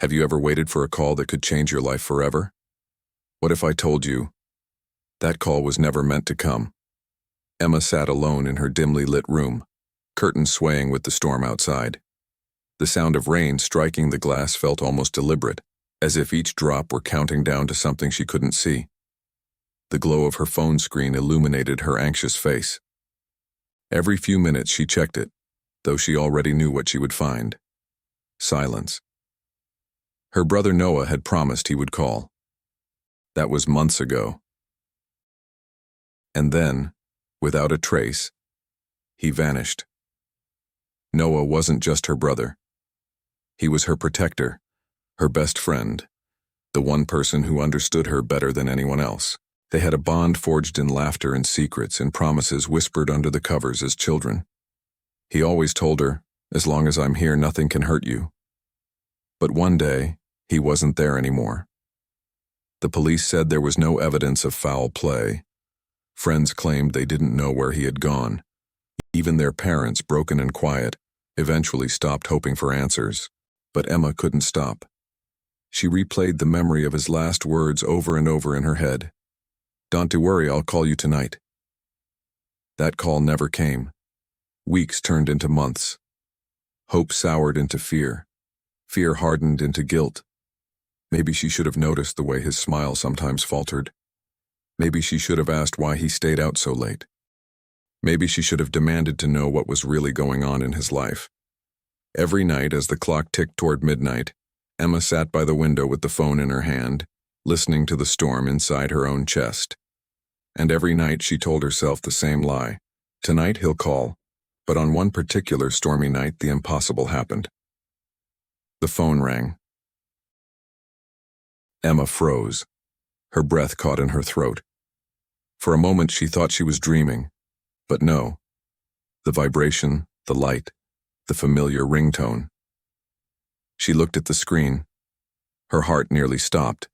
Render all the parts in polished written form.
Have you ever waited for a call that could change your life forever? What if I told you that call was never meant to come? Emma sat alone in her dimly lit room, curtains swaying with the storm outside. The sound of rain striking the glass felt almost deliberate, as if each drop were counting down to something she couldn't see. The glow of her phone screen illuminated her anxious face. Every few minutes she checked it, though she already knew what she would find. Silence. Her brother Noah had promised he would call. That was months ago. And then, without a trace, he vanished. Noah wasn't just her brother. He was her protector, her best friend, the one person who understood her better than anyone else. They had a bond forged in laughter and secrets and promises whispered under the covers as children. He always told her, "As long as I'm here, nothing can hurt you." But one day, he wasn't there anymore. The police said there was no evidence of foul play. Friends claimed they didn't know where he had gone. Even their parents, broken and quiet, eventually stopped hoping for answers. But Emma couldn't stop. She replayed the memory of his last words over and over in her head. "Don't worry, I'll call you tonight." That call never came. Weeks turned into months. Hope soured into fear. Fear hardened into guilt. Maybe she should have noticed the way his smile sometimes faltered. Maybe she should have asked why he stayed out so late. Maybe she should have demanded to know what was really going on in his life. Every night, as the clock ticked toward midnight, Emma sat by the window with the phone in her hand, listening to the storm inside her own chest. And every night she told herself the same lie. Tonight he'll call. But on one particular stormy night, the impossible happened. The phone rang. Emma froze. Her breath caught in her throat. For a moment she thought she was dreaming. But no. The vibration, the light, the familiar ringtone. She looked at the screen. Her heart nearly stopped.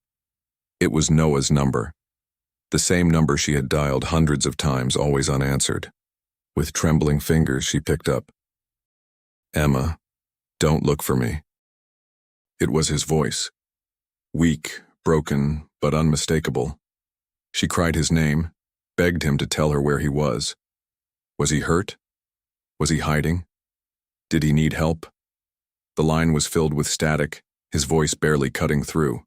It was Noah's number. The same number she had dialed hundreds of times, always unanswered. With trembling fingers, she picked up. "Emma, don't look for me." It was his voice. Weak, broken, but unmistakable. She cried his name, begged him to tell her where he was. Was he hurt? Was he hiding? Did he need help? The line was filled with static, his voice barely cutting through.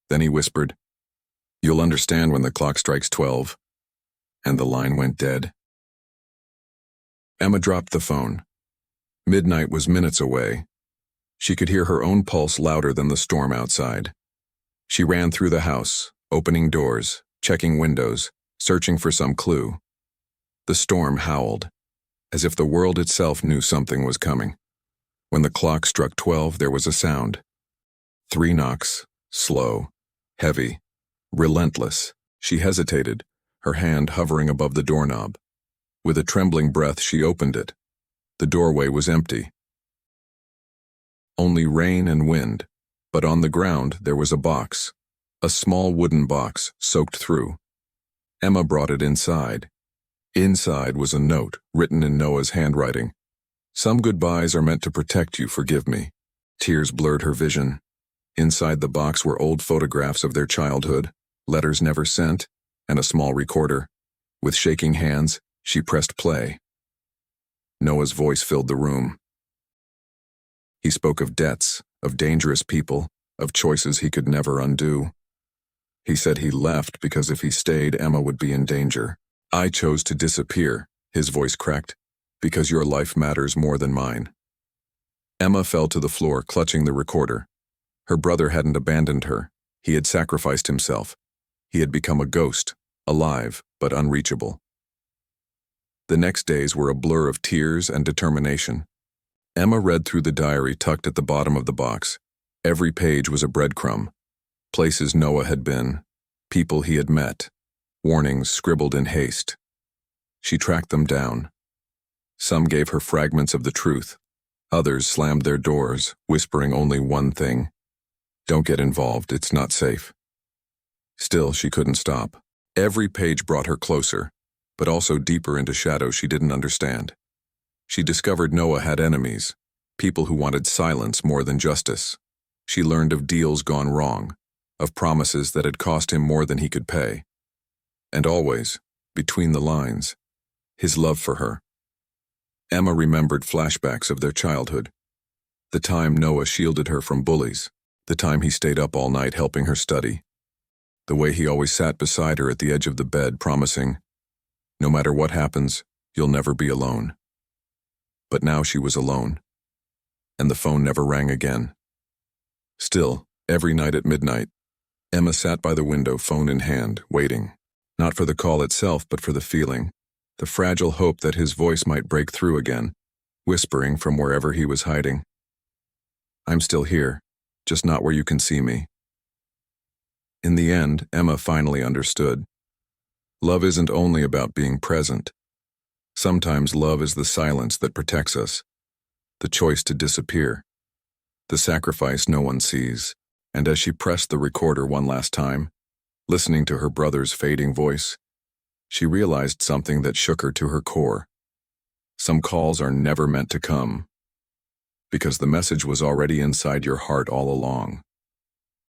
Then he whispered, "You'll understand when the clock strikes 12. And the line went dead. Emma dropped the phone. Midnight was minutes away. She could hear her own pulse louder than the storm outside. She ran through the house, opening doors, checking windows, searching for some clue. The storm howled, as if the world itself knew something was coming. When the clock struck 12, there was a sound. 3 knocks, slow, heavy, relentless. She hesitated, her hand hovering above the doorknob. With a trembling breath, she opened it. The doorway was empty. Only rain and wind, but on the ground there was a box, a small wooden box soaked through. Emma brought it inside. Inside was a note written in Noah's handwriting. "Some goodbyes are meant to protect you, forgive me." Tears blurred her vision. Inside the box were old photographs of their childhood, letters never sent, and a small recorder. With shaking hands, she pressed play. Noah's voice filled the room. He spoke of debts, of dangerous people, of choices he could never undo. He said he left because if he stayed, Emma would be in danger. "I chose to disappear," his voice cracked, "because your life matters more than mine." Emma fell to the floor, clutching the recorder. Her brother hadn't abandoned her. He had sacrificed himself. He had become a ghost, alive but unreachable. The next days were a blur of tears and determination. Emma read through the diary tucked at the bottom of the box. Every page was a breadcrumb. Places Noah had been, people he had met, warnings scribbled in haste. She tracked them down. Some gave her fragments of the truth. Others slammed their doors, whispering only one thing: "Don't get involved, it's not safe." Still, she couldn't stop. Every page brought her closer, but also deeper into shadows she didn't understand. She discovered Noah had enemies, people who wanted silence more than justice. She learned of deals gone wrong, of promises that had cost him more than he could pay. And always, between the lines, his love for her. Emma remembered flashbacks of their childhood. The time Noah shielded her from bullies, the time he stayed up all night helping her study, the way he always sat beside her at the edge of the bed promising, "No matter what happens, you'll never be alone." But now she was alone, and the phone never rang again. Still, every night at midnight, Emma sat by the window, phone in hand, waiting, not for the call itself but for the feeling, the fragile hope that his voice might break through again, whispering from wherever he was hiding, "I'm still here, just not where you can see me." In the end, Emma finally understood. Love isn't only about being present. Sometimes love is the silence that protects us, the choice to disappear, the sacrifice no one sees. And as she pressed the recorder one last time, listening to her brother's fading voice, she realized something that shook her to her core. Some calls are never meant to come, because the message was already inside your heart all along.